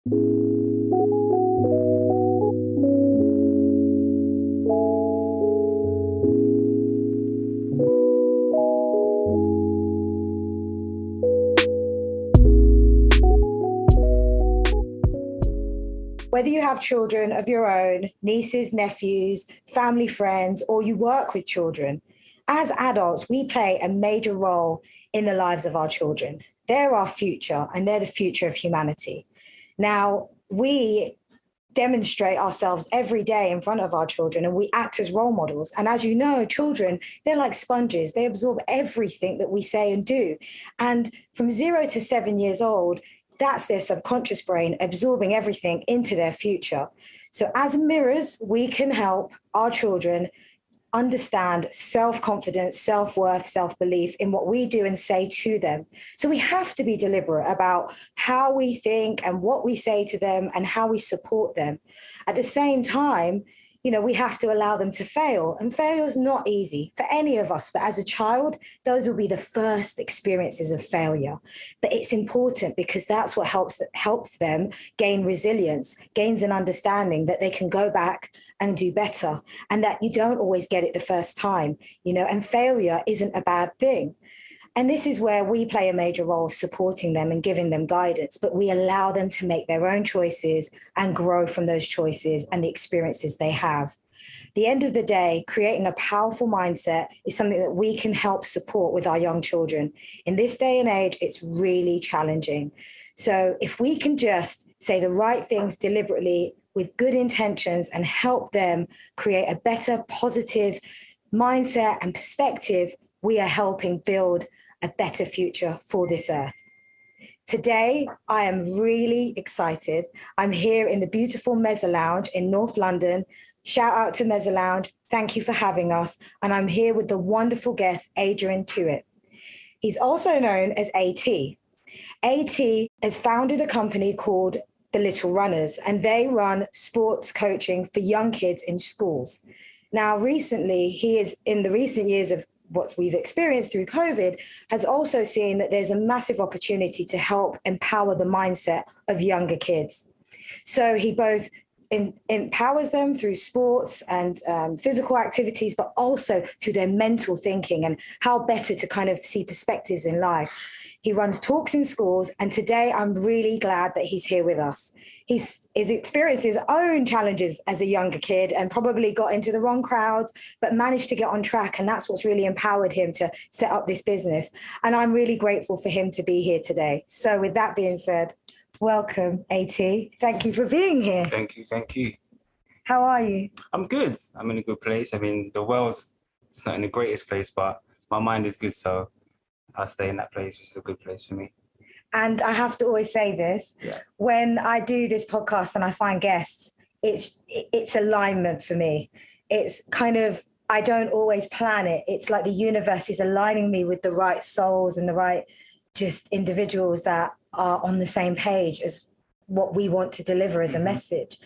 Whether you have children of your own, nieces, nephews, family, friends, or you work with children, as adults, we play a major role in the lives of our children. They're our future, and they're the future of humanity. Now, we demonstrate ourselves every day in front of our children, and we act as role models. And as you know, children, they're like sponges. They absorb everything that we say and do. And from 0 to 7 years old, that's their subconscious brain absorbing everything into their future. So as mirrors, we can help our children understand self-confidence, self-worth, self-belief in what we do and say to them. So we have to be deliberate about how we think and what we say to them and how we support them. At the same time, we have to allow them to fail. And failure is not easy for any of us. But as a child, those will be the first experiences of failure. But it's important because that's what helps them gain resilience, gains an understanding that they can go back and do better, and that you don't always get it the first time, and failure isn't a bad thing. And this is where we play a major role of supporting them and giving them guidance, but we allow them to make their own choices and grow from those choices and the experiences they have. At the end of the day, creating a powerful mindset is something that we can help support with our young children. In this day and age, it's really challenging. So if we can just say the right things deliberately with good intentions and help them create a better, positive mindset and perspective, we are helping build a better future for this earth. Today, I am really excited. I'm here in the beautiful Mezza Lounge in North London. Shout out to Mezza Lounge. Thank you for having us. And I'm here with the wonderful guest, Adrian Tuitt. He's also known as AT. AT has founded a company called The Little Runners, and they run sports coaching for young kids in schools. Now, recently, he is in the recent years of what we've experienced through COVID, has also seen that there's a massive opportunity to help empower the mindset of younger kids. So he both empowers them through sports and physical activities, but also through their mental thinking and how better to kind of see perspectives in life. He runs talks in schools, and today I'm really glad that he's here with us. He's experienced his own challenges as a younger kid and probably got into the wrong crowds, but managed to get on track. And that's what's really empowered him to set up this business. And I'm really grateful for him to be here today. So with that being said, welcome, AT. Thank you for being here. Thank you. How are you? I'm good. I'm in a good place. I mean, the world's not in the greatest place, but my mind is good. So I'll stay in that place, which is a good place for me. And I have to always say this, when I do this podcast and I find guests, it's alignment for me. It's kind of, I don't always plan it. It's like the universe is aligning me with the right souls and the right just individuals that are on the same page as what we want to deliver as a message.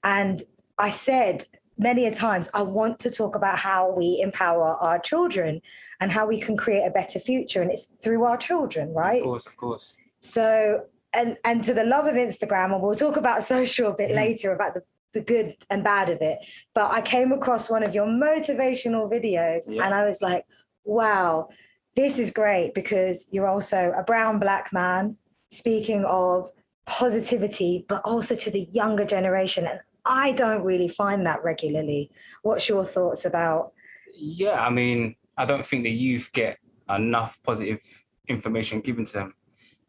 And I said many a times, I want to talk about how we empower our children and how we can create a better future. And it's through our children, right? Of course. So, and to the love of Instagram, and we'll talk about social a bit later about the good and bad of it. But I came across one of your motivational videos and I was like, wow, this is great, because you're also a brown Black man speaking of positivity, but also to the younger generation. And I don't really find that regularly. What's your thoughts about? Yeah, I mean, I don't think the youth get enough positive information given to them.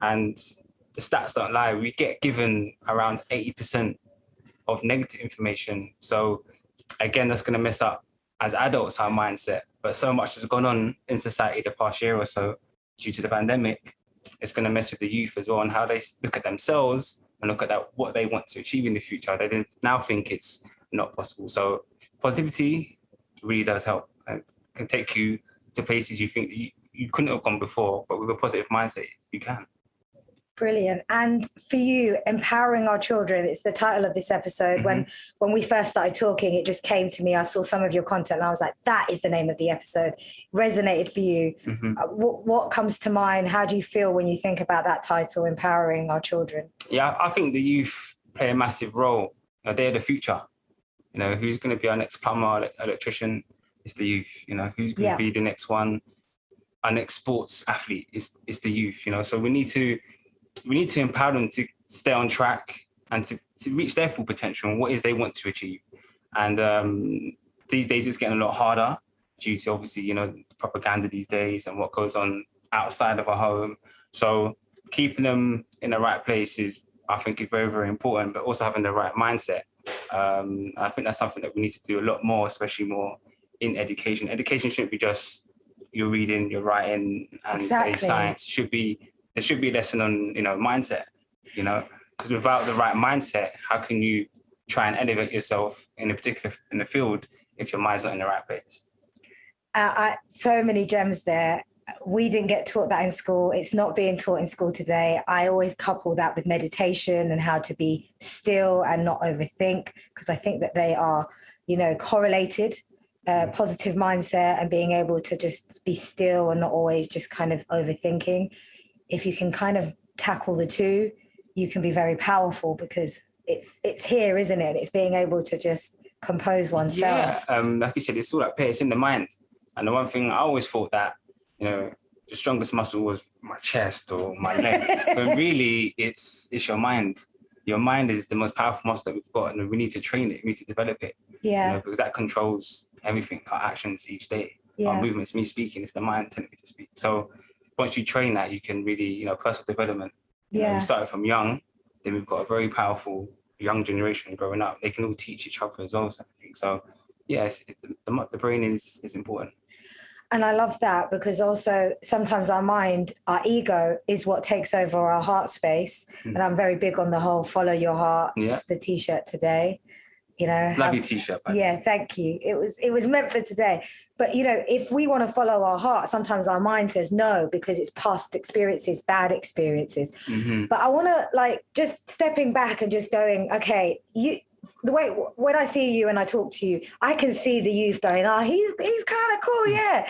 And the stats don't lie. We get given around 80% of negative information. So again, that's going to mess up as adults our mindset. But so much has gone on in society the past year or so due to the pandemic. It's going to mess with the youth as well, and how they look at themselves and look at what they want to achieve in the future. They now think it's not possible. So positivity really does help, and can take you to places you think you couldn't have gone before, but with a positive mindset, you can. Brilliant. And for you, empowering our children, it's the title of this episode. When we first started talking, it just came to me. I saw some of your content and I was like, that is the name of the episode. Resonated for you. What comes to mind? How do you feel when you think about that title, empowering our children? Yeah, I think the youth play a massive role. They're the future. Who's going to be our next plumber, electrician? It's the youth. Who's going to be the next one? Our next sports athlete is the youth. So we need to empower them to stay on track and to reach their full potential and what is they want to achieve. And these days it's getting a lot harder due to obviously, propaganda these days and what goes on outside of our home. So keeping them in the right place I think is very, very important, but also having the right mindset. I think that's something that we need to do a lot more, especially more in education. Education shouldn't be just you're reading, you're writing, and say science. There should be a lesson on, mindset, because without the right mindset, how can you try and elevate yourself in the field if your mind's not in the right place? So many gems there. We didn't get taught that in school. It's not being taught in school today. I always couple that with meditation and how to be still and not overthink, because I think that they are, correlated. Positive mindset and being able to just be still and not always just kind of overthinking. If you can kind of tackle the two, you can be very powerful, because it's here, isn't it? It's being able to just compose oneself. Yeah, like you said, it's all it's in the mind. And the one thing I always thought that, the strongest muscle was my chest or my leg, but really it's your mind. Your mind is the most powerful muscle that we've got, and we need to train it. We need to develop it. Yeah. Because that controls everything, our actions each day, our movements. Me speaking, it's the mind telling me to speak. So once you train that, you can really, personal development. We started from young, then we've got a very powerful young generation growing up. They can all teach each other as well. So yes, the brain is important. And I love that, because also sometimes our mind, our ego is what takes over our heart space. And I'm very big on the whole follow your heart. Yeah. It's the t-shirt today. Love your t-shirt. Yeah, thank you. It was meant for today. But if we want to follow our heart, sometimes our mind says no, because it's past experiences, bad experiences. Mm-hmm. But I want to just stepping back and just going, okay, the way when I see you and I talk to you, I can see the youth going, he's kind of cool, yeah.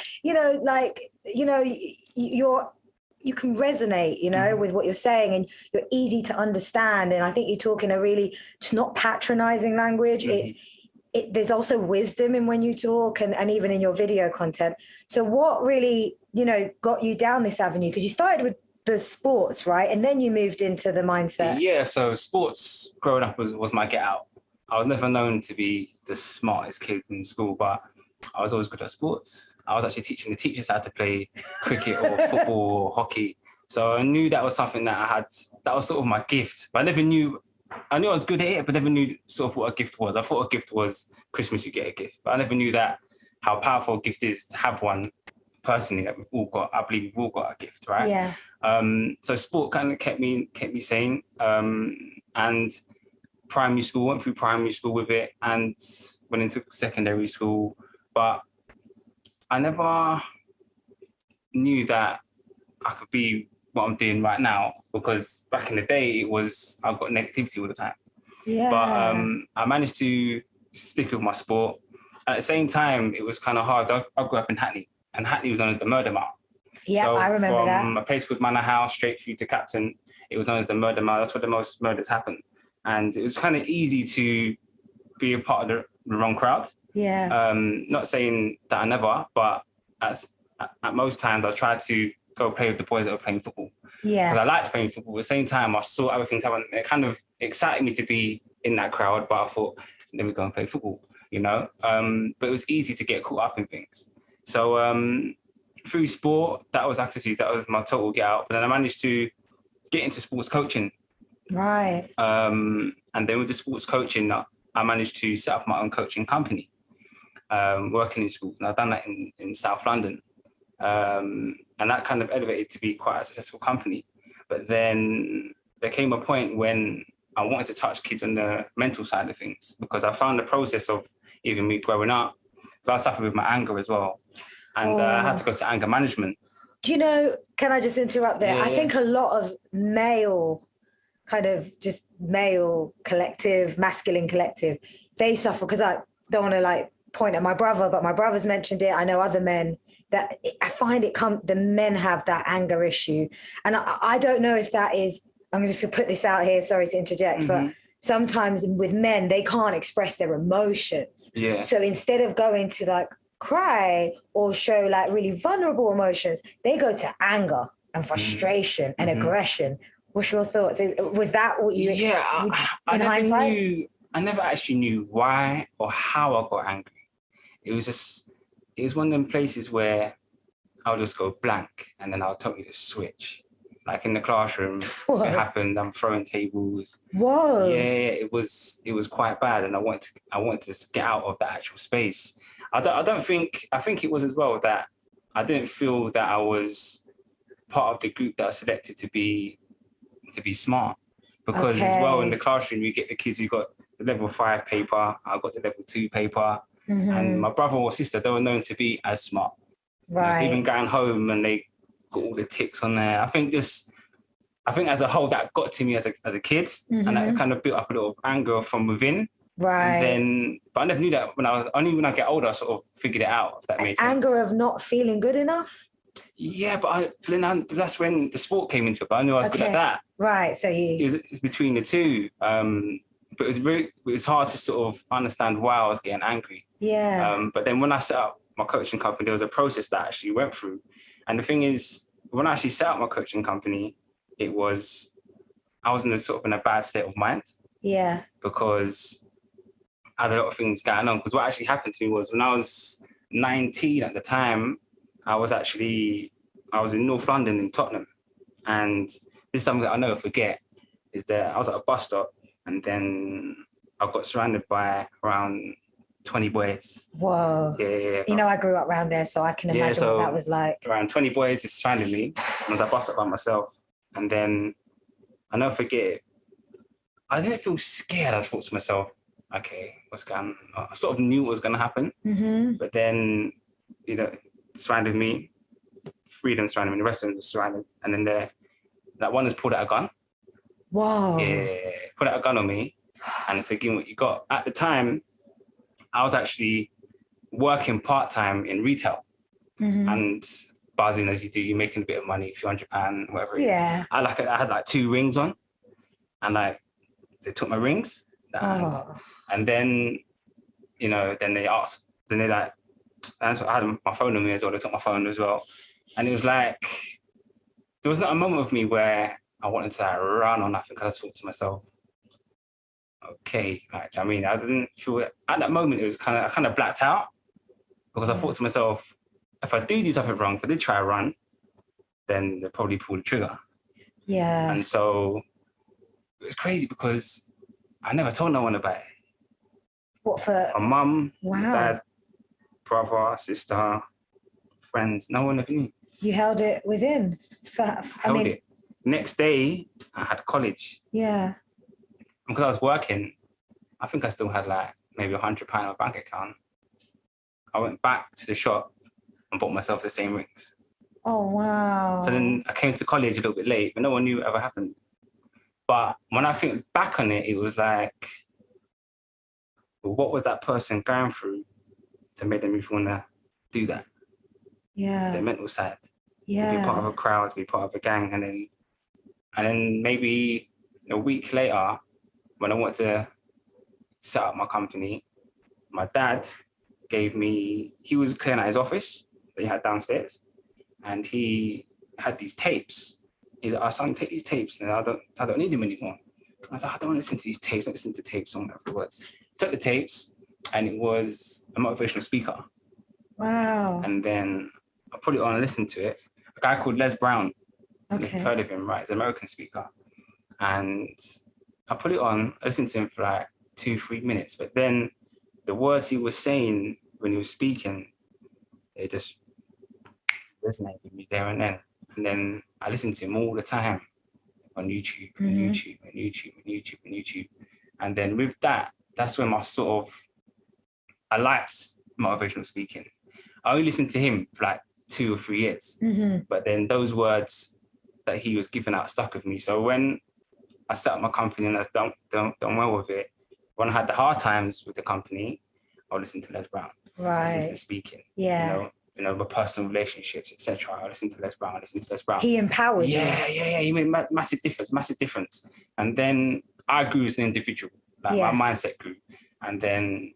You can resonate, with what you're saying, and you're easy to understand. And I think you talk in a really just not patronizing language. Mm-hmm. There's also wisdom in when you talk and even in your video content. So what really, got you down this avenue? Because you started with the sports, right? And then you moved into the mindset. Yeah, so sports growing up was my get out. I was never known to be the smartest kid in school, but I was always good at sports. I was actually teaching the teachers how to play cricket or football or hockey. So I knew that was something that I had, that was sort of my gift. But I knew I was good at it, but never knew sort of what a gift was. I thought a gift was Christmas, you get a gift. But I never knew that how powerful a gift is to have one personally that I believe we've all got a gift, right? Yeah. So sport kind of kept me sane. And went through primary school with it and went into secondary school. But I never knew that I could be what I'm doing right now, because back in the day I've got negativity all the time. Yeah. But I managed to stick with my sport. At the same time, it was kind of hard. I grew up in Hackney, and Hackney was known as the murder mile. Yeah, so I remember that. From a place called Manor House straight through to Captain, it was known as the murder mile. That's where the most murders happen. And it was kind of easy to be a part of the wrong crowd. Yeah. Not saying that I never, but at most times I tried to go play with the boys that were playing football. Yeah. Because I liked playing football. At the same time, I saw other things happen. It kind of excited me to be in that crowd, but I thought, let me go and play football, But it was easy to get caught up in things. So through sport, that was my total get out. But then I managed to get into sports coaching. Right. And then with the sports coaching, I managed to set up my own coaching company, working in schools. And I've done that in South London. And that kind of elevated to be quite a successful company. But then there came a point when I wanted to touch kids on the mental side of things, because I found the process of even me growing up, because I suffered with my anger as well. And I had to go to anger management. Do you know, can I just interrupt there? Yeah, I think a lot of male collective, masculine collective, they suffer, because I don't want to point at my brother, but my brother's mentioned it. I know other men that I find the men have that anger issue. And I don't know if that is, I'm just going to put this out here, sorry to interject, but sometimes with men, they can't express their emotions. Yeah. So instead of going to like cry or show like really vulnerable emotions, they go to anger and frustration and aggression. What's your thoughts? Was that what you I never actually knew why or how I got angry. It was one of them places where I'll just go blank and then I'll totally just switch. Like in the classroom, Whoa. it happened. I'm throwing tables. Whoa. Yeah, it was quite bad, and I wanted to get out of that actual space. I think it was as well that I didn't feel that I was part of the group that I selected to be smart, because as well in the classroom you get the kids who got the level 5 paper, I got the level 2 paper, and my brother or sister, they were known to be as smart. Right. So even going home and they got all the ticks on there. I think as a whole that got to me as a kid, and that kind of built up a little anger from within. Right. But I never knew that when I get older, I sort of figured it out, if that made sense. Anger of not feeling good enough? Yeah, but that's when the sport came into it, but I knew I was good at that. Right, so it was between the two. But it was hard to sort of understand why I was getting angry. Yeah. But then when I set up my coaching company, there was a process that I actually went through. And the thing is, when I actually set up my coaching company, I was in a bad state of mind. Yeah. Because I had a lot of things going on. Because what actually happened to me was when I was 19 at the time, I was in North London in Tottenham. And this is something that I'll never forget, is that I was at a bus stop and then I got surrounded by around 20 boys. Whoa. Yeah. You know, I grew up around there, so I can imagine what that was like. Around 20 boys just surrounded me. I was at a bus stop by myself. And then I'll never forget it. I didn't feel scared. I thought to myself, okay, what's going on? I sort of knew what was going to happen. But then, surrounded me. 3 of them surrounded me. The rest of them were surrounded. And then that one has pulled out a gun. Wow. Yeah, pulled out a gun on me. And said, give me what you got. At the time, I was actually working part-time in retail. And buzzing as you do, you're making a bit of money, a few £100, whatever it is. I had like 2 rings on. And like, they took my rings. And then, then they asked, I had my phone on me as well. They took my phone as well. And it was like, there was not a moment of me where I wanted to run or nothing, because I thought to myself, okay, I didn't feel it. At that moment, it was I kind of blacked out, because I thought to myself, if I do something wrong, if I did try to run, then they'll probably pull the trigger. Yeah. And so it was crazy because I never told no one about it. What for? My mum, wow. dad, brother, sister, friends, no one ever knew. You held it within. Held it. Next day, I had college. Yeah. Because I was working, I think I still had like maybe £100 in my bank account. I went back to the shop and bought myself the same rings. Oh, wow. So then I came to college a little bit late, but no one knew what ever happened. But when I think back on it, it was like, well, what was that person going through to make them even want to do that? Yeah. Their mental side. Yeah. To be part of a crowd, to be part of a gang. And then maybe a week later, when I wanted to set up my company, my dad he was clearing out his office that he had downstairs, and he had these tapes. He's like, son, take these tapes, and I don't need them anymore. I was like, I don't want to listen to these tapes, I don't listen to tapes on afterwards. Took the tapes, and it was a motivational speaker. Wow. And then I put it on and listened to it. A guy called Les Brown. Okay. You've heard of him, right? He's an American speaker. And I put it on, I listened to him for like 2-3 minutes, but then the words he was saying when he was speaking, it just resonated with me there and then. And then I listened to him all the time on YouTube, and YouTube, and YouTube, and YouTube, and YouTube. And then with that, that's when I liked motivational speaking. I only listened to him for like 2 or 3 years, but then those words that he was giving out stuck with me. So when I set up my company and I done well with it, when I had the hard times with the company, I would listen to Les Brown. Right. I listen to speaking. Yeah. My personal relationships, etc. I listen to Les Brown. He empowered you. Yeah. He made massive difference. And then I grew as an individual, like my mindset grew. And then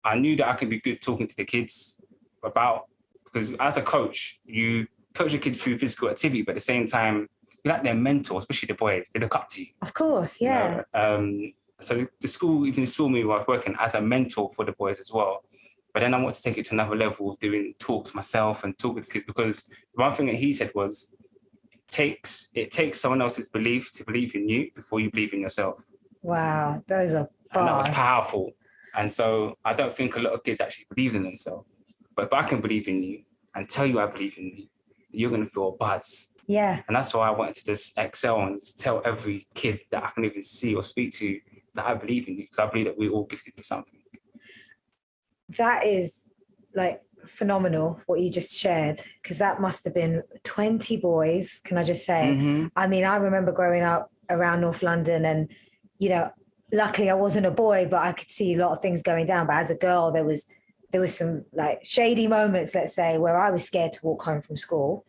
I knew that I could be good talking to the kids about, because as a coach, you coach your kids through physical activity, but at the same time, you're like their mentor, especially the boys. They look up to you. Of course, yeah. You know? So the school even saw me while I was working as a mentor for the boys as well. But then I want to take it to another level, doing talks myself and talking to kids, because the one thing that he said was, it takes someone else's belief to believe in you before you believe in yourself. Wow, those are bars. And that was powerful. And so I don't think a lot of kids actually believe in themselves. But if I can believe in you and tell you I believe in you, you're going to feel a buzz. Yeah. And that's why I wanted to just excel and just tell every kid that I can even see or speak to that I believe in you, because I believe that we're all gifted with something. That is like phenomenal what you just shared, because that must have been 20 boys, can I just say? Mm-hmm. I mean, I remember growing up around North London and, you know, luckily I wasn't a boy, but I could see a lot of things going down. But as a girl, there was some like shady moments, let's say, where I was scared to walk home from school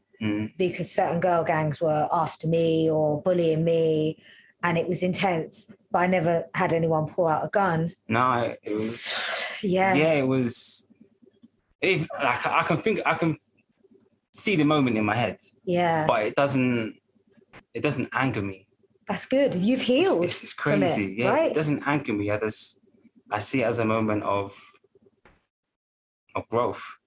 because certain girl gangs were after me or bullying me, and it was intense. But I never had anyone pull out a gun. No, it was. Yeah, it was. Like I can see the moment in my head. Yeah, but it doesn't anger me. That's good. You've healed. It's crazy. From it, right? It doesn't anger me. I see it as a moment of growth.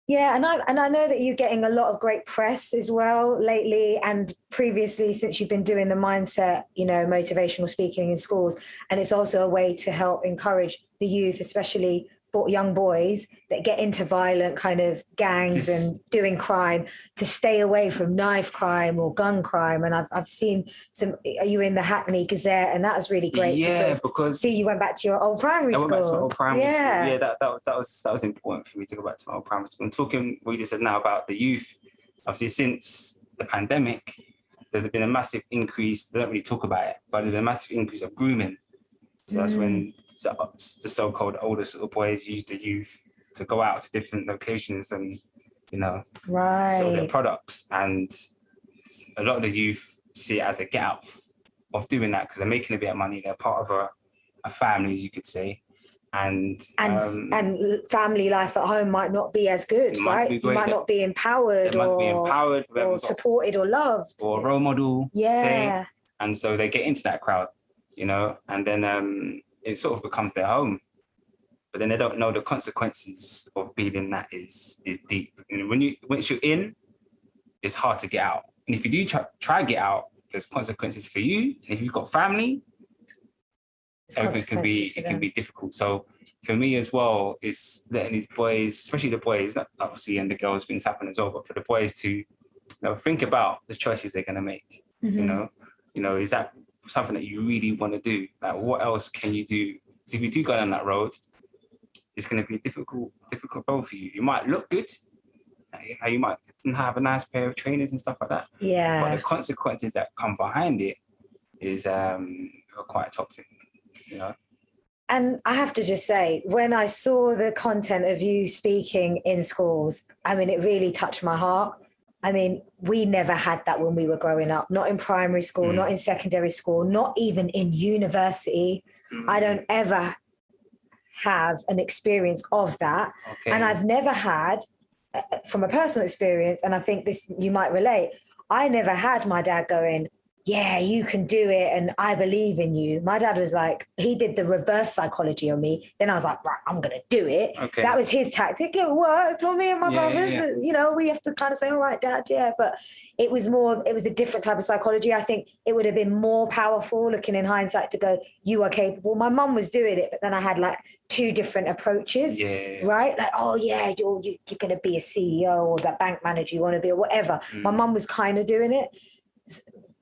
Yeah, and I know that you're getting a lot of great press as well lately and previously, since you've been doing the mindset, you know, motivational speaking in schools. And it's also a way to help encourage the youth, especially young boys that get into violent kind of gangs and doing crime, to stay away from knife crime or gun crime. And I've seen some. Are you in the Hackney Gazette? And that was really great. Yeah, because see, you went back to your old primary school. I went back to my old primary school. Yeah, Yeah, that was important for me to go back to my old primary school. And talking, what you just said now about the youth, obviously since the pandemic, there's been a massive increase. They don't really talk about it, but there's been a massive increase of grooming. So that's when the so-called older sort of boys use the youth to go out to different locations and, you know, sell their products. And a lot of the youth see it as a get out of doing that because they're making a bit of money. They're part of a family, you could say. And family life at home might not be as good, right? You might not be empowered or supported or loved. Or a role model. Yeah. Say. And so they get into that crowd, you know, and then it sort of becomes their home. But then they don't know the consequences of being in that is deep. And once you're in, it's hard to get out. And if you do try to get out, there's consequences for you. And if you've got family, everything can be difficult. So for me as well, is letting these boys, especially the boys, not obviously, and the girls, things happen as well, but for the boys to, you know, think about the choices they're going to make. Mm-hmm. You know, is that something that you really want to do? Like, what else can you do? So if you do go down that road, it's going to be a difficult road for you. You might look good, you might have a nice pair of trainers and stuff like that. Yeah. But the consequences that come behind it is quite toxic, you know. And I have to just say, when I saw the content of you speaking in schools, I mean, it really touched my heart. I mean, we never had that when we were growing up, not in primary school, not in secondary school, not even in university. I don't ever have an experience of that. Okay. And I've never had, from a personal experience, and I think this you might relate, I never had my dad going, yeah, you can do it and I believe in you. My dad was like, he did the reverse psychology on me. Then I was like, right, I'm going to do it. Okay. That was his tactic. It worked on me and my brothers. Yeah. You know, we have to kind of say, all right, Dad, yeah. But it was a different type of psychology. I think it would have been more powerful looking in hindsight to go, you are capable. My mum was doing it, but then I had like two different approaches, right? Like, oh yeah, you're going to be a CEO or that bank manager you want to be or whatever. My mum was kind of doing it.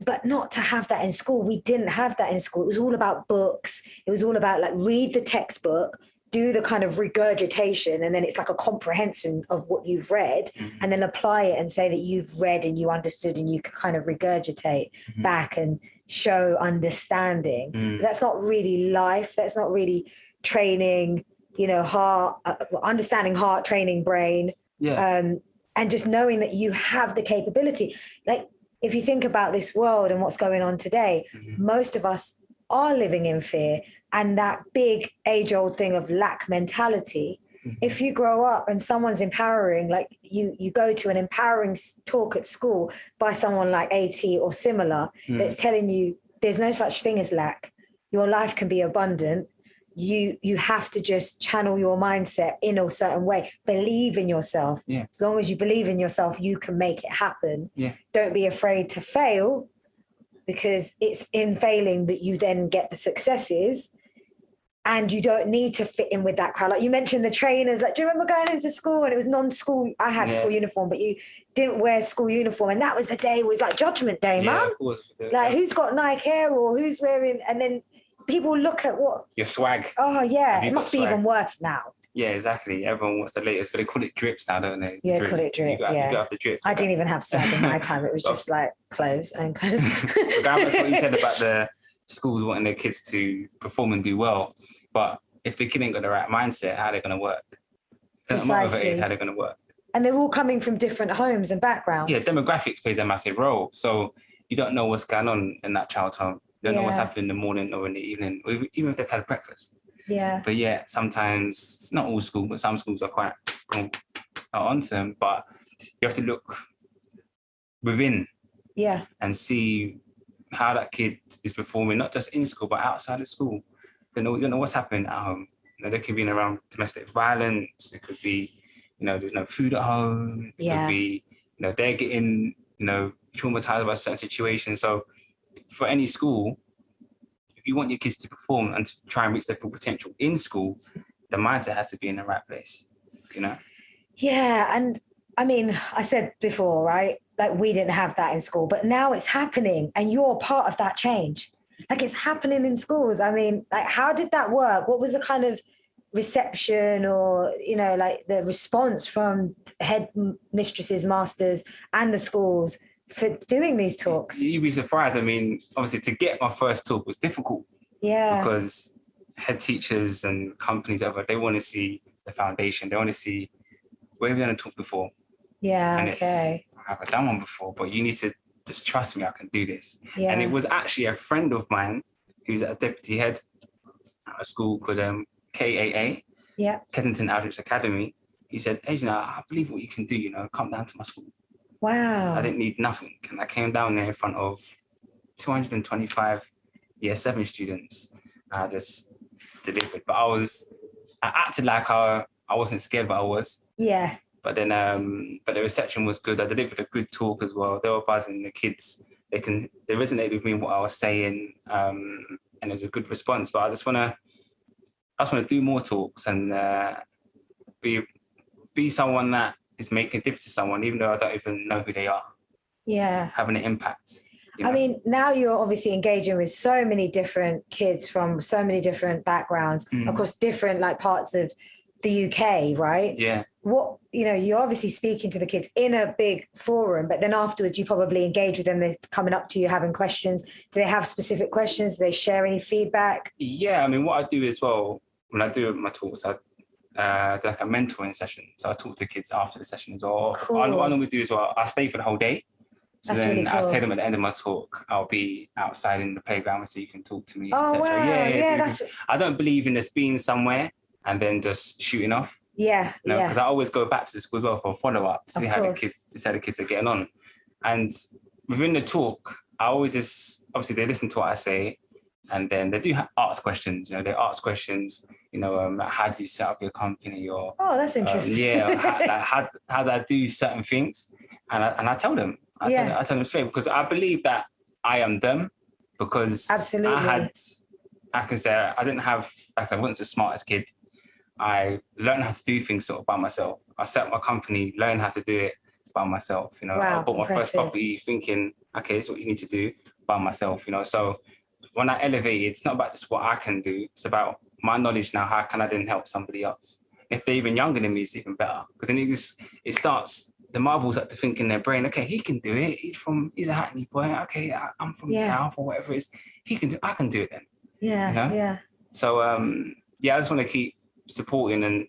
But not to have that in school. We didn't have that in school. It was all about books. It was all about like read the textbook, do the kind of regurgitation, and then it's like a comprehension of what you've read, and then apply it and say that you've read and you understood and you can kind of regurgitate back and show understanding. That's not really life. That's not really training, you know, understanding heart, training brain, and just knowing that you have the capability. Like, if you think about this world and what's going on today, most of us are living in fear and that big age-old thing of lack mentality, if you grow up and someone's empowering, like you go to an empowering talk at school by someone like AT or similar, that's telling you there's no such thing as lack. Your life can be abundant. You have to just channel your mindset in a certain way. Believe in yourself. Yeah. As long as you believe in yourself, you can make it happen. Yeah. Don't be afraid to fail, because it's in failing that you then get the successes. And you don't need to fit in with that crowd. Like you mentioned the trainers, like, do you remember going into school and it was non-school? I had school uniform, but you didn't wear school uniform. And that was the day, it was like judgment day, man. Like who's got Nike Air or who's wearing, and then people look at what? Your swag. Oh yeah, it must be even worse now. Yeah, exactly. Everyone wants the latest, but they call it drips now, don't they? Yeah, call it drip. You got to have the drips. I didn't even have swag in my time. It was just like clothes and clothes. Going back to what you said about the schools wanting their kids to perform and do well, but if the kid ain't got the right mindset, how are they going to work? They're not motivated, how are they going to work? And they're all coming from different homes and backgrounds. Yeah, demographics plays a massive role. So you don't know what's going on in that child's home. You don't know what's happening in the morning or in the evening, or even if they've had breakfast. Yeah. But yeah, sometimes, it's not all schools, but some schools are quite onto them. But you have to look within and see how that kid is performing, not just in school, but outside of school. You don't know what's happening at home. You know, they could be around domestic violence. It could be, there's no food at home. It could be, they're getting, traumatized by certain situations. So for any school, if you want your kids to perform and to try and reach their full potential in school, the mindset has to be in the right place, Yeah, and I mean, I said before, right? Like we didn't have that in school, but now it's happening and you're part of that change. Like it's happening in schools. I mean, like how did that work? What was the kind of reception or, like the response from head mistresses, masters and the schools for doing these talks? You'd be surprised. I mean, obviously to get my first talk was difficult. Yeah. Because head teachers and companies, they want to see the foundation. They want to see, where have you done a talk before? Yeah, and okay. I haven't done one before, but you need to just trust me, I can do this. Yeah. And it was actually a friend of mine who's a deputy head at a school called KAA, Kensington Outreach Academy. He said, Adrian, I believe what you can do, come down to my school. Wow. I didn't need nothing. And I came down there in front of 225 year 7 students. I just delivered. But I acted like I wasn't scared, but I was. Yeah. But then, but the reception was good. I delivered a good talk as well. They were buzzing. The kids, they resonated with me what I was saying, and it was a good response. But I just want to do more talks and be someone that is making a difference to someone, even though I don't even know who they are. Yeah. Having an impact. I mean, now you're obviously engaging with so many different kids from so many different backgrounds, across different parts of the UK, right? Yeah. What, you're obviously speaking to the kids in a big forum, but then afterwards you probably engage with them. They're coming up to you having questions. Do they have specific questions? Do they share any feedback? Yeah, I mean, what I do as well, when I do my talks, I do like a mentoring session. So I talk to kids after the session as well. Cool. What I normally do as well, I stay for the whole day. So That's then really cool. I'll tell them at the end of my talk, I'll be outside in the playground so you can talk to me, Oh, etc. wow. Yeah, I don't believe in just being somewhere and then just shooting off. Yeah, because I always go back to the school as well for a follow-up to see how the kids are getting on. And within the talk, I always just, obviously they listen to what I say, and then they do ask questions. They ask questions, how do you set up your company, or that's interesting. how do I do certain things, and I tell them. I tell them straight, because I believe that I am them, because absolutely. I can say I didn't have, I wasn't the smartest kid. I learned how to do things sort of by myself. I set up my company, learned how to do it by myself. Wow, I bought my first property thinking, okay, this is what you need to do by myself. So when I elevated, it's not about just what I can do. It's about my knowledge now. How can I then help somebody else? If they're even younger than me, it's even better. Because then it starts, the marbles start to think in their brain, okay, he can do it. He's a Hackney boy. Okay, I'm from the South or whatever it is. I can do it then. Yeah. So, I just want to keep supporting and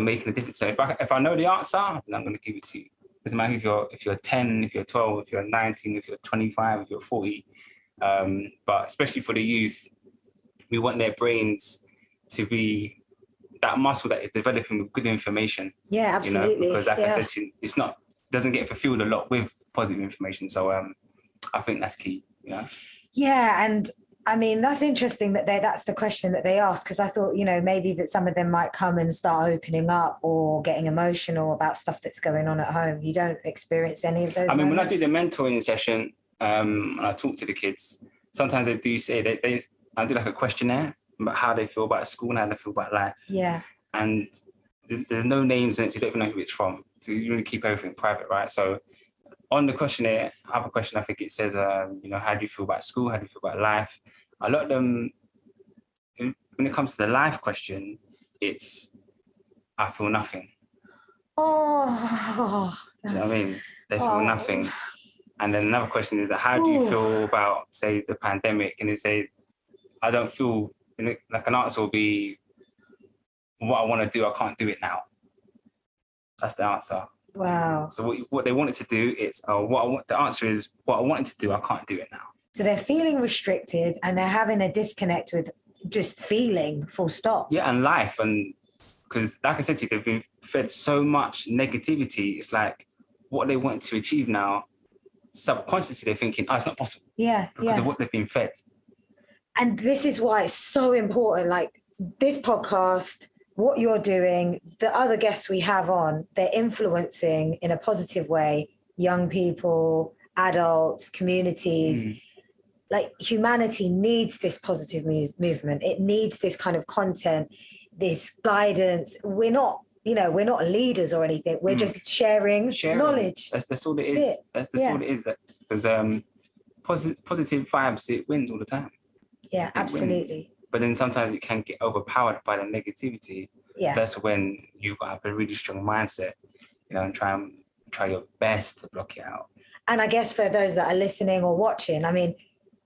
making a difference. So if I know the answer, then I'm going to give it to you. Doesn't matter if you're 10, if you're 12, if you're 19, if you're 25, if you're 40. But especially for the youth, we want their brains to be that muscle that is developing with good information. Yeah, absolutely. You know, because like I said, it's not, doesn't get fulfilled a lot with positive information. So I think that's key. You know? Yeah, and I mean, that's interesting that that's the question that they ask, because I thought, you know, maybe that some of them might come and start opening up or getting emotional about stuff that's going on at home. You don't experience any of those I mean, moments? when I do the mentoring session, and I talk to the kids, sometimes they do say I do like a questionnaire about how they feel about school and how they feel about life. Yeah. And there's no names in it, so you don't even know who it's from. So you really keep everything private, right? So on the questionnaire, I have a question, I think it says, you know, how do you feel about school? How do you feel about life? A lot of them, when it comes to the life question, it's, I feel nothing. Oh, do you know what I mean? They feel nothing. And then another question is, how do you feel about, say, the pandemic? And they say, I don't feel, like an answer will be, what I want to do, I can't do it now. That's the answer. Wow. So what they wanted to do is, the answer is, what I wanted to do, I can't do it now. So they're feeling restricted and they're having a disconnect with just feeling, full stop. Yeah, and life. And because, like I said to you, they've been fed so much negativity. It's like what they want to achieve now, subconsciously they're thinking, it's not possible. Yeah, because of what they've been fed. And this is why it's so important. Like this podcast, what you're doing, the other guests we have on, they're influencing in a positive way young people, adults, communities. Like humanity needs this positive movement. It needs this kind of content, this guidance. We're not leaders or anything. We're just sharing knowledge. That's all it is. That's all it is. Because positive vibes, it wins all the time. Yeah, absolutely. Wins. But then sometimes it can get overpowered by the negativity. Yeah. That's when you've got to have a really strong mindset, you know, and try your best to block it out. And I guess for those that are listening or watching, I mean,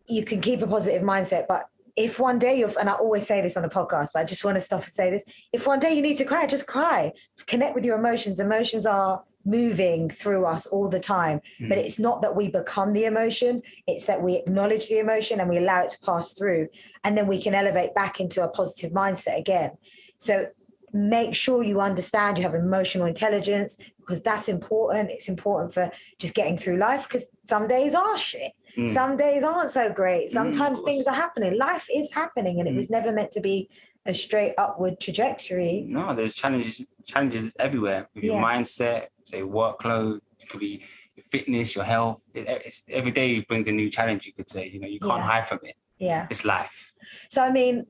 you can keep a positive mindset, but if one day and I always say this on the podcast, but I just want to stop and say this, if one day you need to cry, just cry. Connect with your emotions. Emotions are moving through us all the time, but it's not that we become the emotion, it's that we acknowledge the emotion and we allow it to pass through, and then we can elevate back into a positive mindset again. So make sure you understand you have emotional intelligence, because that's important. It's important for just getting through life, because some days are shit. Some days aren't so great. Sometimes things are happening. Life is happening, and it was never meant to be a straight upward trajectory. No, there's challenges everywhere with your mindset, say workload, it could be your fitness, your health. Every day brings a new challenge, you could say. You know, you can't hide from it. Yeah. It's life. So, I mean,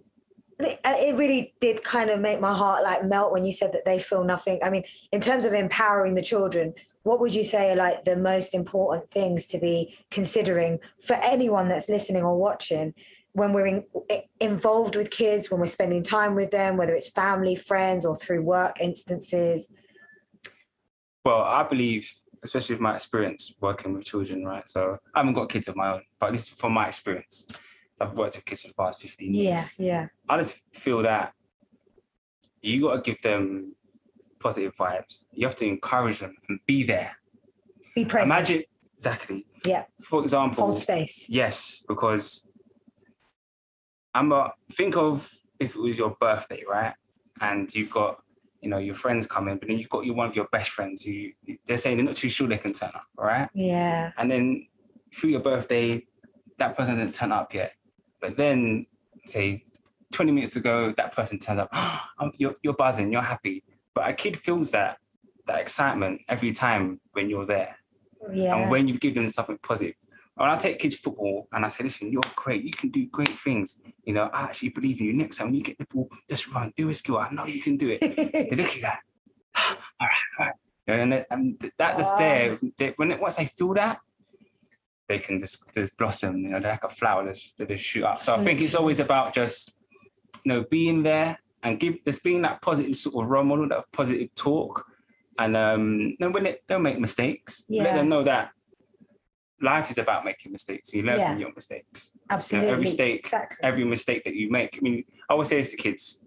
it really did kind of make my heart like melt when you said that they feel nothing. I mean, in terms of empowering the children, what would you say are like the most important things to be considering for anyone that's listening or watching when we're involved with kids, when we're spending time with them, whether it's family, friends, or through work instances? Well, I believe, especially with my experience working with children, right? So I haven't got kids of my own, but this is from my experience. So I've worked with kids for the past 15 years. Yeah. I just feel that you got to give them positive vibes. You have to encourage them and be there. Be present. Imagine, exactly. Yeah. For example. Hold space. Yes, because think of if it was your birthday, right? And you've got, you know, your friends coming, but then you've got one of your best friends who they're saying they're not too sure they can turn up, right? Yeah. And then through your birthday, that person didn't turn up yet. But then, say, 20 minutes ago, that person turns up. You're buzzing, you're happy. But a kid feels that excitement every time when you're there. Yeah. And when you give them something positive. When I take kids football and I say, listen, you're great, you can do great things. You know, I actually believe in you. Next time when you get the ball, just run, do a skill. I know you can do it. They look at that. All right. And that's there. Once they feel that, they can just blossom. You know, they're like a flower. They just shoot up. So I think it's always about just, you know, being there and being that positive sort of role model, that positive talk. And then when they'll make mistakes, let them know that life is about making mistakes. You learn from your mistakes. Absolutely. You know, every mistake that you make. I mean, I always say this to kids: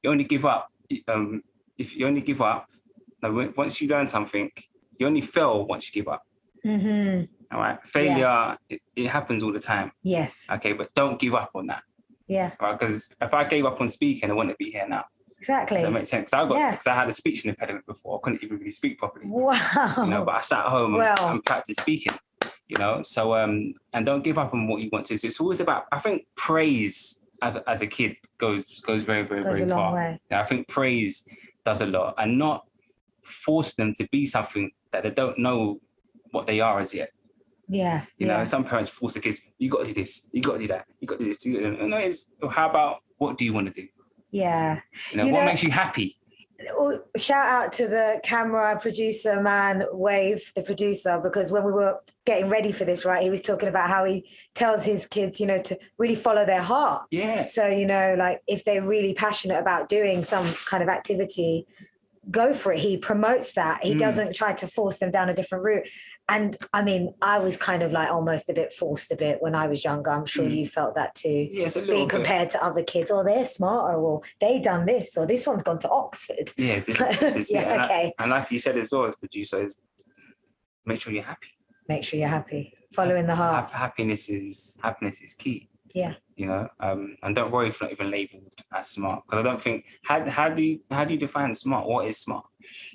you only give up if you only give up. Once you learn something, you only fail once you give up. Mm-hmm. All right, failure it happens all the time. Yes. Okay, but don't give up on that. Yeah. Right? Because if I gave up on speaking, I wouldn't be here now. Exactly. That makes sense. Because I had a speech impediment before. I couldn't even really speak properly. Wow. You know, but I sat at home and practiced speaking. You know, so and don't give up on what you want to. So it's always about, I think praise as a kid goes very, very, Goes very a long far. way. Yeah, I think praise does a lot, and not force them to be something that they don't know what they are as yet. Yeah. You know, some parents force the kids, you got to do this, you got to do that, you got to do this. No, it's how about what do you want to do? Yeah. You know, what makes you happy? Shout out to the camera producer man, Wave, the producer, because when we were getting ready for this, right, he was talking about how he tells his kids, you know, to really follow their heart. Yeah. So, you know, like if they're really passionate about doing some kind of activity, go for it. He promotes that. He doesn't try to force them down a different route. And I mean, I was kind of like almost a bit forced a bit when I was younger. I'm sure you felt that too. Yes, a little being compared to other kids. Oh, they're smarter, or they done this, or this one's gone to Oxford. Yeah, this is yeah, it. okay. And like you said as well, as producer, is make sure you're happy. Make sure you're happy. Following the heart. Happiness is key. Yeah. You know, and don't worry if you're not even labelled as smart, because I don't think how do you define smart? What is smart?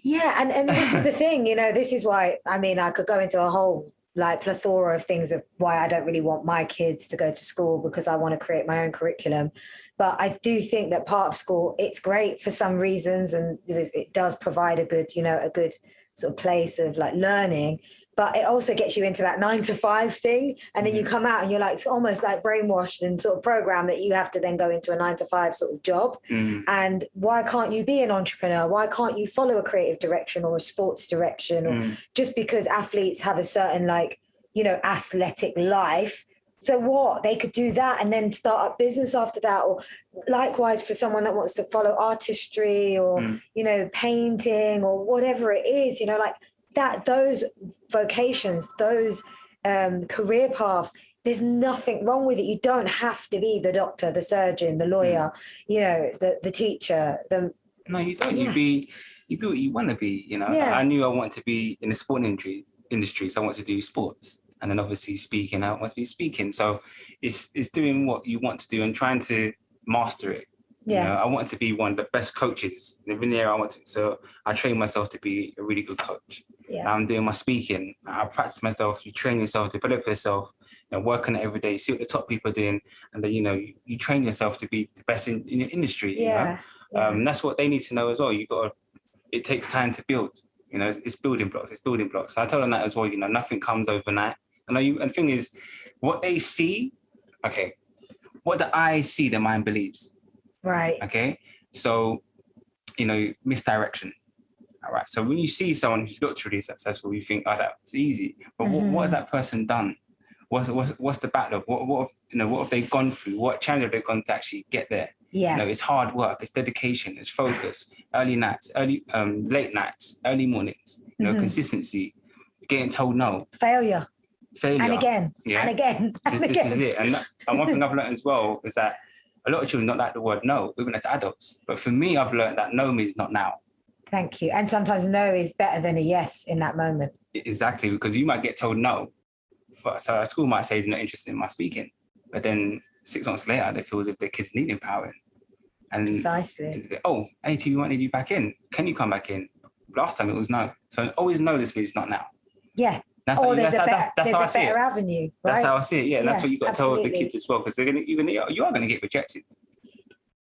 Yeah, and this is the thing, you know, this is why, I mean, I could go into a whole like plethora of things of why I don't really want my kids to go to school, because I want to create my own curriculum. But I do think that part of school, it's great for some reasons, and it does provide a good, you know, a good sort of place of like learning. But it also gets you into that 9 to 5 thing. And then you come out and you're like almost like brainwashed and sort of programmed that you have to then go into a 9 to 5 sort of job. And why can't you be an entrepreneur? Why can't you follow a creative direction or a sports direction? Or just because athletes have a certain like, you know, athletic life. So what? They could do that and then start a business after that. Or likewise for someone that wants to follow artistry or, you know, painting or whatever it is, you know, like, that those vocations, those career paths, there's nothing wrong with it. You don't have to be the doctor, the surgeon, the lawyer, you know, the teacher. No, you don't. You be what you want to be. You know, I knew I wanted to be in the sporting industry, so I want to do sports, and then obviously speaking. I want to be speaking. So it's doing what you want to do and trying to master it. Yeah. You know, I wanted to be one of the best coaches in the veneer. So I trained myself to be a really good coach. Yeah. Now I'm doing my speaking. I practice myself. You train yourself, develop yourself, you know, work on it every day, see what the top people are doing. And then, you know, you train yourself to be the best in your industry. Yeah. You know? That's what they need to know as well. It takes time to build, you know, it's building blocks. So I tell them that as well, you know, nothing comes overnight. And the thing is, what they see, what the eyes see, the mind believes. Right. Okay. So, you know, misdirection. All right. So when you see someone who's looked really successful, you think, oh, that's easy. But what has that person done? What's the backlog? What have they gone through? What challenge have they gone to actually get there? Yeah. You know, it's hard work, it's dedication, it's focus, early nights, late nights, early mornings, you know, consistency, getting told no. Failure. And again. Yeah. And again. This is it. And one thing I've learned as well is that a lot of children don't like the word no, even as adults. But for me, I've learned that no means not now. Thank you. And sometimes no is better than a yes in that moment. Exactly, because you might get told no. So a school might say they're not interested in my speaking. But then 6 months later, they feel as if their kids need empowering. And precisely. Oh, AT, we might need you back in. Can you come back in? Last time it was no. So always no, this means not now. Yeah. That's there's a better avenue. Right? That's how I see it. Yeah, and that's what you got to tell the kids as well, because you are going to get rejected.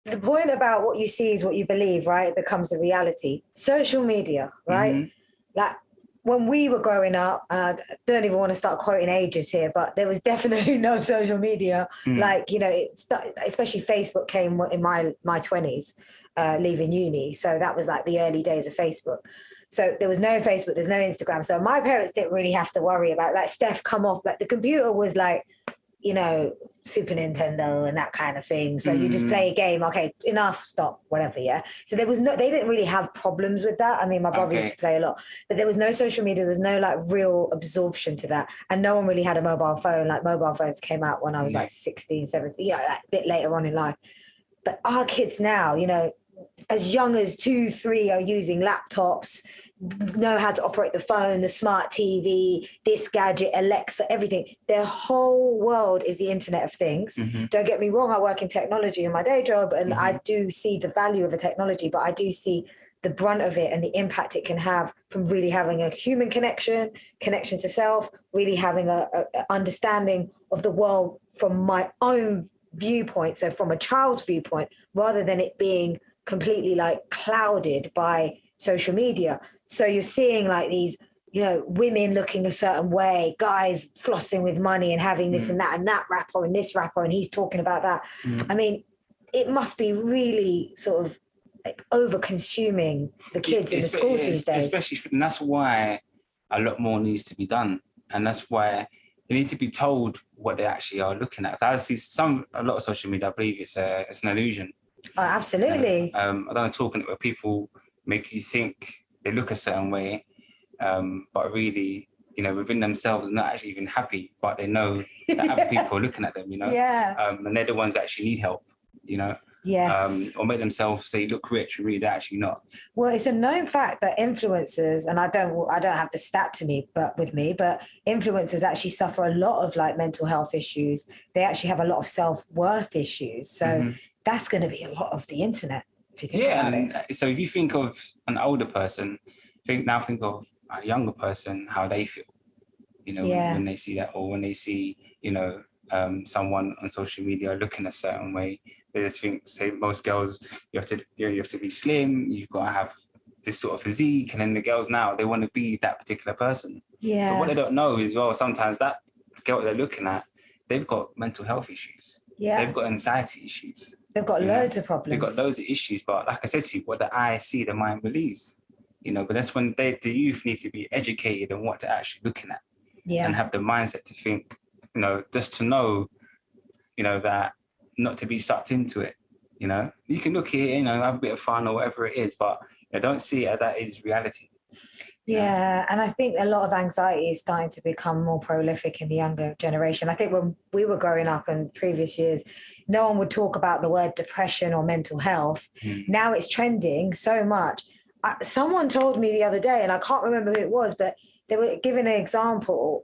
The point about what you see is what you believe, right? It becomes the reality. Social media, right? Like when we were growing up, and I don't even want to start quoting ages here, but there was definitely no social media. Like, you know, especially Facebook came in my 20s, leaving uni. So that was like the early days of Facebook. So there was no Facebook, there's no Instagram. So my parents didn't really have to worry about like Steph come off. Like the computer was like, you know, Super Nintendo and that kind of thing. So you just play a game. Okay, enough, stop, whatever. Yeah. So they didn't really have problems with that. I mean, my brother used to play a lot, but there was no social media. There was no like real absorption to that. And no one really had a mobile phone. Like mobile phones came out when I was like 16, 17, like a bit later on in life. But our kids now, you know, as young as 2, 3 are using laptops, know how to operate the phone, the smart TV, this gadget, Alexa, everything. Their whole world is the Internet of Things. Don't get me wrong, I work in technology in my day job, and I do see the value of the technology, but I do see the brunt of it and the impact it can have from really having a human connection to self, really having a understanding of the world from my own viewpoint, so from a child's viewpoint, rather than it being completely like clouded by social media. So you're seeing like these, you know, women looking a certain way, guys flossing with money and having this and that rapper and this rapper, and he's talking about that. I mean, it must be really sort of like over consuming the kids in the schools these days. Especially, and that's why a lot more needs to be done. And that's why they need to be told what they actually are looking at. So I see a lot of social media, I believe it's an illusion. Oh, absolutely. I don't talking where people make you think they look a certain way, but really, you know, within themselves, not actually even happy, but they know that other people are looking at them, you know? And they're the ones that actually need help, you know? Yes. Or make themselves say look rich and really they're actually not. Well, it's a known fact that influencers, and I don't have the stat but influencers actually suffer a lot of like mental health issues. They actually have a lot of self-worth issues. So that's going to be a lot of the internet, if you think about it. So if you think of an older person, think of a younger person, how they feel, you know, when they see that, or when they see, you know, someone on social media looking a certain way. They just think, say, most girls, you have to be slim, you've got to have this sort of physique, and then the girls now, they want to be that particular person. Yeah. But what they don't know is, well, sometimes that girl they're looking at, they've got mental health issues. Yeah. They've got anxiety issues. They've got loads of problems. They've got loads of issues, but like I said to you, what the eye see, the mind believes. You know, but that's when the youth need to be educated on what they're actually looking at. Yeah. And have the mindset to think, you know, just to know, you know, that not to be sucked into it, you know. You can look here, you know, have a bit of fun or whatever it is, but you know, don't see it as that is reality. Yeah, and I think a lot of anxiety is starting to become more prolific in the younger generation. I think when we were growing up in previous years, no one would talk about the word depression or mental health. Now it's trending so much. Someone told me the other day, and I can't remember who it was, but they were giving an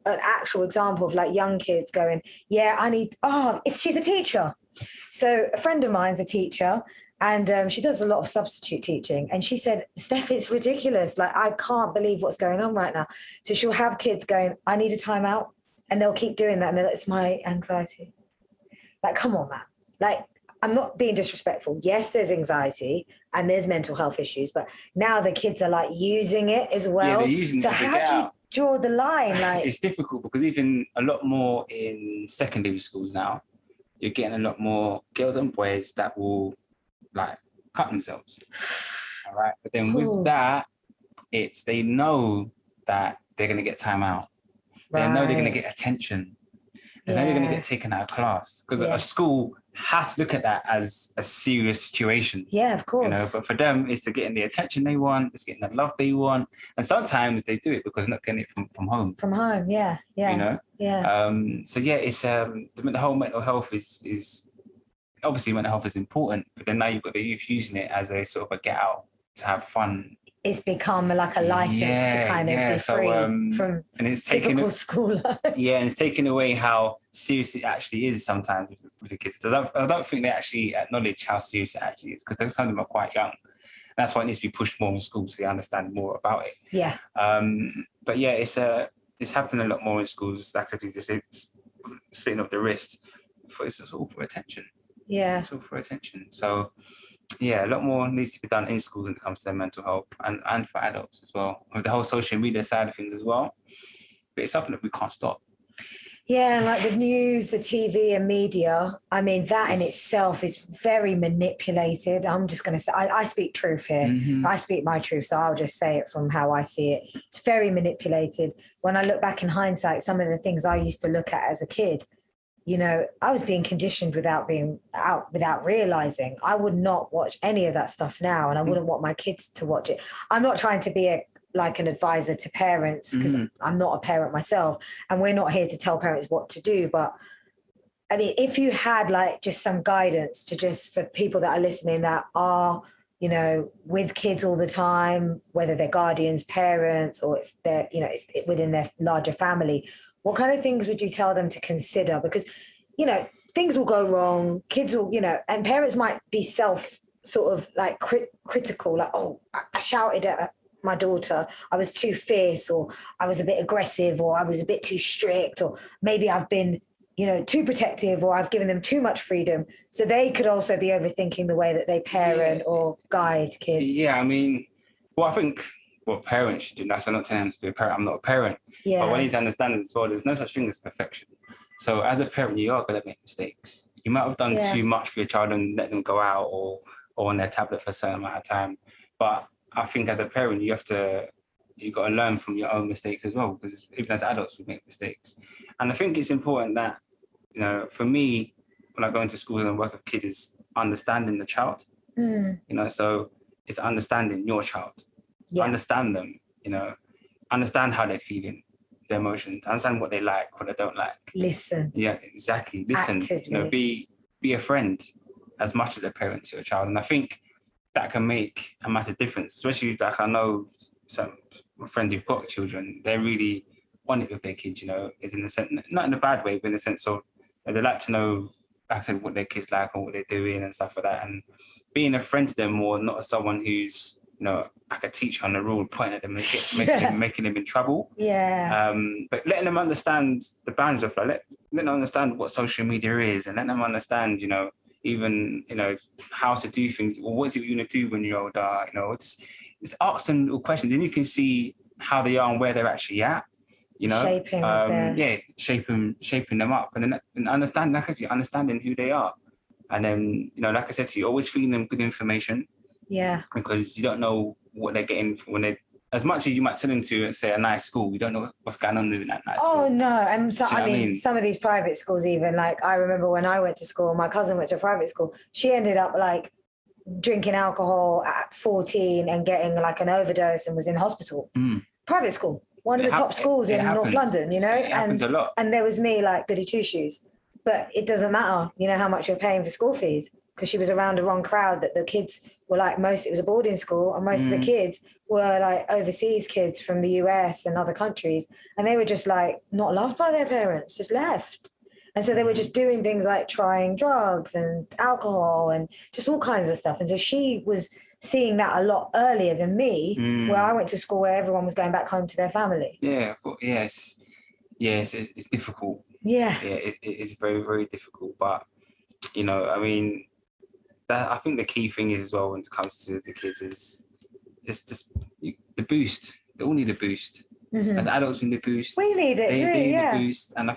actual example of like young kids going, she's a teacher. So a friend of mine's a teacher, and she does a lot of substitute teaching. And she said, Steph, it's ridiculous. Like, I can't believe what's going on right now. So she'll have kids going, I need a timeout. And they'll keep doing that. And they're like, it's my anxiety. Like, come on, man. Like, I'm not being disrespectful. Yes, there's anxiety and there's mental health issues, but now the kids are like using it as well. Yeah, they're using so it to how get do you out. draw the line? Like, it's difficult because even a lot more in secondary schools now, you're getting a lot more girls and boys that will like cut themselves. All right. But then with that, they know that they're going to get time out. They know they're going to get attention. They know they're going to get taken out of class because a school has to look at that as a serious situation. Yeah, of course. You know, but for them, it's to getting the attention they want, it's getting the love they want. And sometimes they do it because they're not getting it from home. From home, yeah. You know? Yeah. So yeah, it's the whole mental health is obviously mental health is important, but then now you've got the youth using it as a sort of a get out to have fun. It's become like a license to kind of be free from and it's typical school life. Yeah, and it's taken away how serious it actually is sometimes with the kids. I don't think they actually acknowledge how serious it actually is because some of them are quite young. That's why it needs to be pushed more in schools so they understand more about it. Yeah. But yeah, it's happening a lot more in schools. Like I said, just slitting up the wrist. It's all for attention. Yeah. It's all for attention. So yeah, a lot more needs to be done in schools when it comes to their mental health and for adults as well, with the whole social media side of things as well. But it's something that we can't stop. Yeah, like the news, the TV and media, I mean, that in itself is very manipulated. I'm just going to say, I speak truth here. I speak my truth, so I'll just say it from how I see it. It's very manipulated. When I look back in hindsight, some of the things I used to look at as a kid, you know, I was being conditioned without realizing. I would not watch any of that stuff now, and I wouldn't want my kids to watch it. I'm not trying to be an advisor to parents because I'm not a parent myself, and we're not here to tell parents what to do. But I mean, if you had like just some guidance to just for people that are listening that are you know, with kids all the time, whether they're guardians, parents, or it's their, you know, it's within their larger family, what kind of things would you tell them to consider? Because, you know, things will go wrong, kids will, you know, and parents might be sort of like critical, like, oh, I shouted at my daughter, I was too fierce, or I was a bit aggressive, or I was a bit too strict, or maybe I've been, you know, too protective, or I've given them too much freedom. So they could also be overthinking the way that they parent or guide kids. Yeah, I mean, well, I think what parents should do, that's I'm not telling them to be a parent, I'm not a parent. Yeah. But we need to understand as well, there's no such thing as perfection. So as a parent, you are going to make mistakes. You might have done too much for your child and let them go out or on their tablet for a certain amount of time. But I think as a parent, you've got to learn from your own mistakes as well, because even as adults, we make mistakes. And I think it's important that, you know, for me, when I go into schools and work with kids, is understanding the child. You know, so it's understanding your child, understand them, you know, understand how they're feeling, their emotions, understand what they like, what they don't like. Listen. Yeah, exactly. Listen. Actively. You know, be a friend as much as a parent to your child, and I think that can make a massive difference. Especially like I know some friends who've got children, they're really on it with their kids. You know, is in the sense, not in a bad way, but in the sense of they like to know, like I said, what their kids like and what they're doing and stuff like that, and being a friend to them more, not as someone who's, you know, like a teacher on the rule, pointing at them and making them in trouble. Yeah. But letting them understand the boundaries of like, letting them understand what social media is, and letting them understand, you know, even, you know, how to do things, or what is it you're going to do when you're older, you know, it's ask them little questions, then you can see how they are and where they're actually at, you know. Shaping them up, and then understanding who they are. And then, you know, like I said to you, always feeding them good information. Yeah. Because you don't know what they're getting when they, as much as you might send them to, say, a nice school, you don't know what's going on in that nice school. Oh, no. And so, I mean, some of these private schools, even, like, I remember when I went to school, my cousin went to a private school. She ended up, like, drinking alcohol at 14 and getting, like, an overdose and was in hospital. Private school. One of the top schools in North London, you know? It happens a lot. And there was me, like, goody two-shoes. But it doesn't matter, you know, how much you're paying for school fees, because she was around the wrong crowd, that the kids were like, it was a boarding school, and most of the kids were like overseas kids from the US and other countries. And they were just like not loved by their parents, just left. And so they were just doing things like trying drugs and alcohol and just all kinds of stuff. And so she was seeing that a lot earlier than me, where I went to school where everyone was going back home to their family. Yes, it's difficult. Yeah, it is very, very difficult. But, you know, I mean, I think the key thing is as well when it comes to the kids is just the boost. They all need a boost. As adults, we need a boost. We need it. They need a boost, and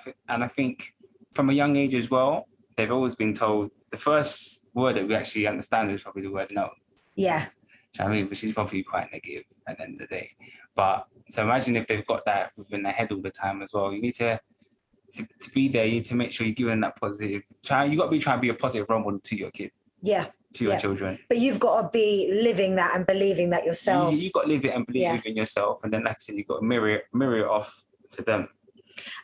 I think from a young age as well, they've always been told the first word that we actually understand is probably the word no. Yeah. Do you know what I mean? Which is probably quite negative at the end of the day. But so imagine if they've got that within their head all the time as well. You need to be there. You need to make sure you're giving that positive. You got to be trying to be a positive role model to your kid. Yeah. To your children. But you've got to be living that and believing that yourself. You've got to live it and believe it in yourself. And then, like I said, you've got to mirror it off to them.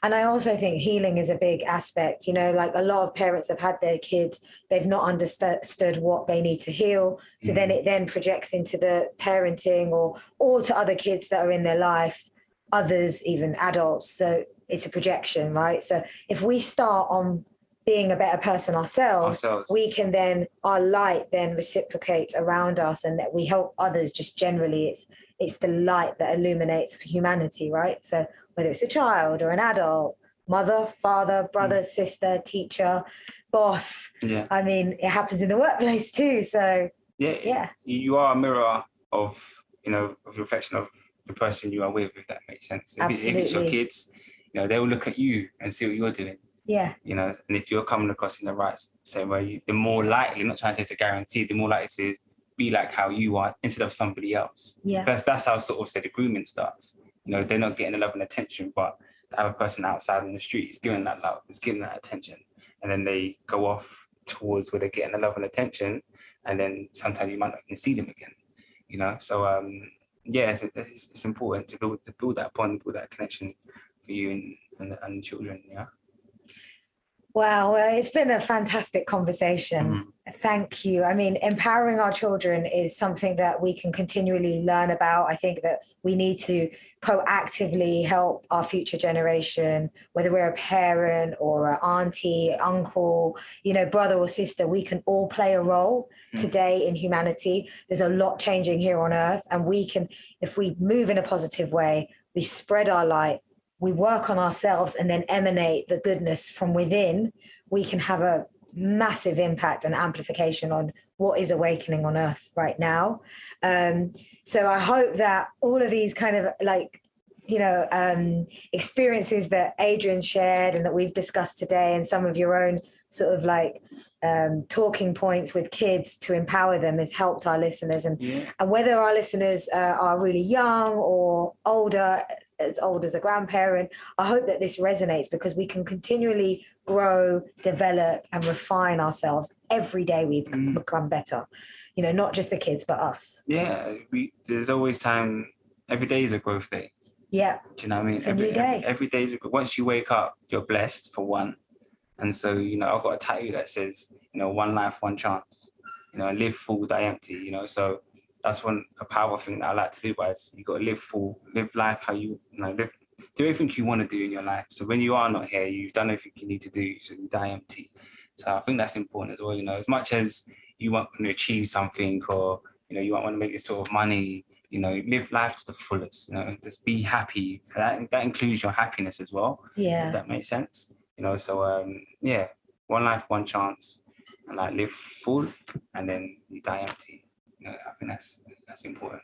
And I also think healing is a big aspect. You know, like a lot of parents have had their kids, they've not understood what they need to heal. So then it then projects into the parenting or to other kids that are in their life, others, even adults. So it's a projection, right? So if we start on being a better person ourselves, we can then, our light then reciprocates around us, and that we help others just generally. It's the light that illuminates humanity, right? So whether it's a child or an adult, mother, father, brother, sister, teacher, boss. Yeah. I mean, it happens in the workplace too. So you are a mirror of, you know, of reflection of the person you are with, if that makes sense. If it's your kids, you know, they will look at you and see what you're doing. Yeah. You know, and if you're coming across in the right same way, the more likely, not trying to say it's a guarantee, the more likely to be like how you are instead of somebody else. Yeah. That's how sort of say the grooming starts. You know, they're not getting the love and attention, but the other person outside in the street is giving that love, is giving that attention. And then they go off towards where they're getting the love and attention. And then sometimes you might not even see them again, you know? So, it's important to build that bond, build that connection for you and children, yeah. Wow, well, it's been a fantastic conversation. Thank you. I mean, empowering our children is something that we can continually learn about. I think that we need to proactively help our future generation, whether we're a parent or an auntie, uncle, brother or sister, we can all play a role today in humanity. There's a lot changing here on earth, and we can, if we move in a positive way, we spread our light, we work on ourselves and then emanate the goodness from within, we can have a massive impact and amplification on what is awakening on earth right now. So I hope that all of these kind of experiences that Adrian shared and that we've discussed today, and some of your own sort of talking points with kids to empower them, has helped our listeners. And whether our listeners are really young or older, as old as a grandparent, I hope that this resonates, because we can continually grow, develop, and refine ourselves every day. We become better, not just the kids, but us. Yeah, there's always time. Every day is a growth day. Yeah. Do you know what I mean? Every day. Every day is once you wake up, you're blessed, for one. And so, I've got a tattoo that says, one life, one chance. Live full, die empty. So that's a powerful thing that I like to do. But you got to live full, live life how you live. Do everything you want to do in your life. So when you are not here, you've done everything you need to do. So you die empty. So I think that's important as well. As much as you want to achieve something, or you want to make this sort of money, live life to the fullest. Just be happy. That includes your happiness as well. Yeah. If that makes sense. So one life, one chance, and live full, and then you die empty. I think that's important.